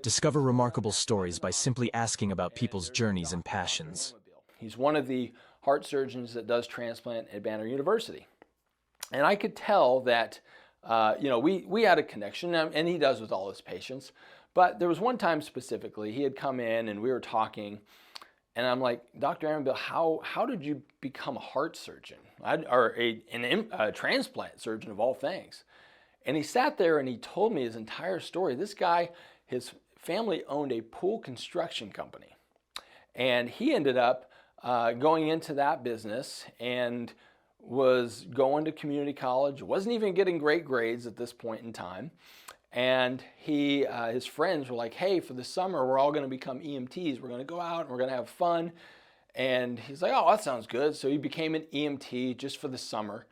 Discover remarkable stories by simply asking about people's journeys and passions. He's one of the heart surgeons that does transplant at Banner University. And I could tell that, we had a connection, and he does with all his patients. But there was one time specifically, he had come in and we were talking, and I'm like, Dr. Aaron Bill, how did you become a heart surgeon? Or a transplant surgeon of all things? And he sat there and he told me his entire story. This guy, his family owned a pool construction company. And he ended up going into that business and was going to community college, wasn't even getting great grades at this point in time. And his friends were like, hey, for the summer, we're all going to become EMTs. We're going to go out and we're going to have fun. And he's like, oh, that sounds good. So he became an EMT just for the summer.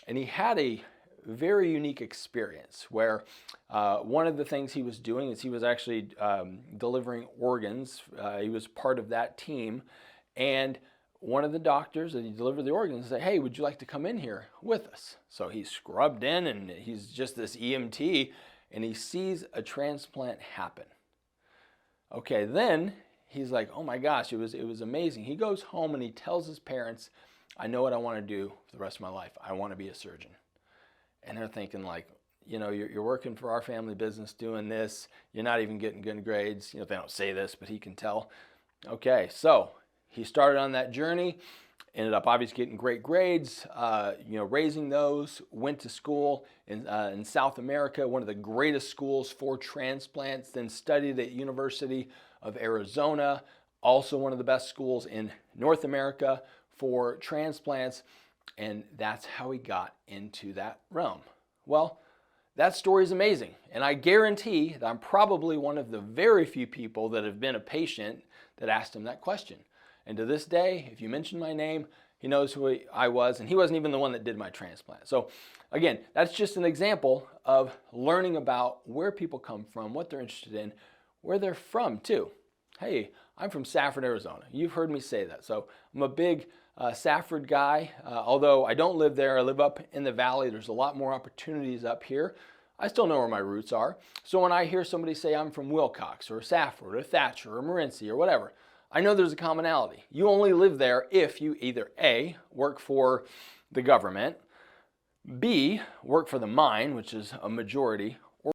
And he had a very unique experience where one of the things he was doing is he was actually delivering organs. He was part of that team. And one of the doctors that he delivered the organs said, hey, would you like to come in here with us? So he scrubbed in and he's just this EMT and he sees a transplant happen. Okay, then he's like, oh my gosh, it was amazing. He goes home and he tells his parents, I know what I want to do for the rest of my life. I want to be a surgeon. And they're thinking like, you're working for our family business doing this. You're not even getting good grades. They don't say this, but he can tell. Okay, so he started on that journey, ended up obviously getting great grades, raising those, went to school in South America, one of the greatest schools for transplants, then studied at University of Arizona, also one of the best schools in North America for transplants. And that's how he got into that realm. Well, that story is amazing. And I guarantee that I'm probably one of the very few people that have been a patient that asked him that question. And to this day, if you mention my name, he knows who I was, and he wasn't even the one that did my transplant. So again, that's just an example of learning about where people come from, what they're interested in, where they're from too. Hey, I'm from Safford, Arizona. You've heard me say that. So I'm a big Safford guy, although I don't live there. I live up in the valley. There's a lot more opportunities up here. I still know where my roots are. So when I hear somebody say I'm from Wilcox or Safford or Thatcher or Morenci or whatever, I know there's a commonality. You only live there if you either A, work for the government, B, work for the mine, which is a majority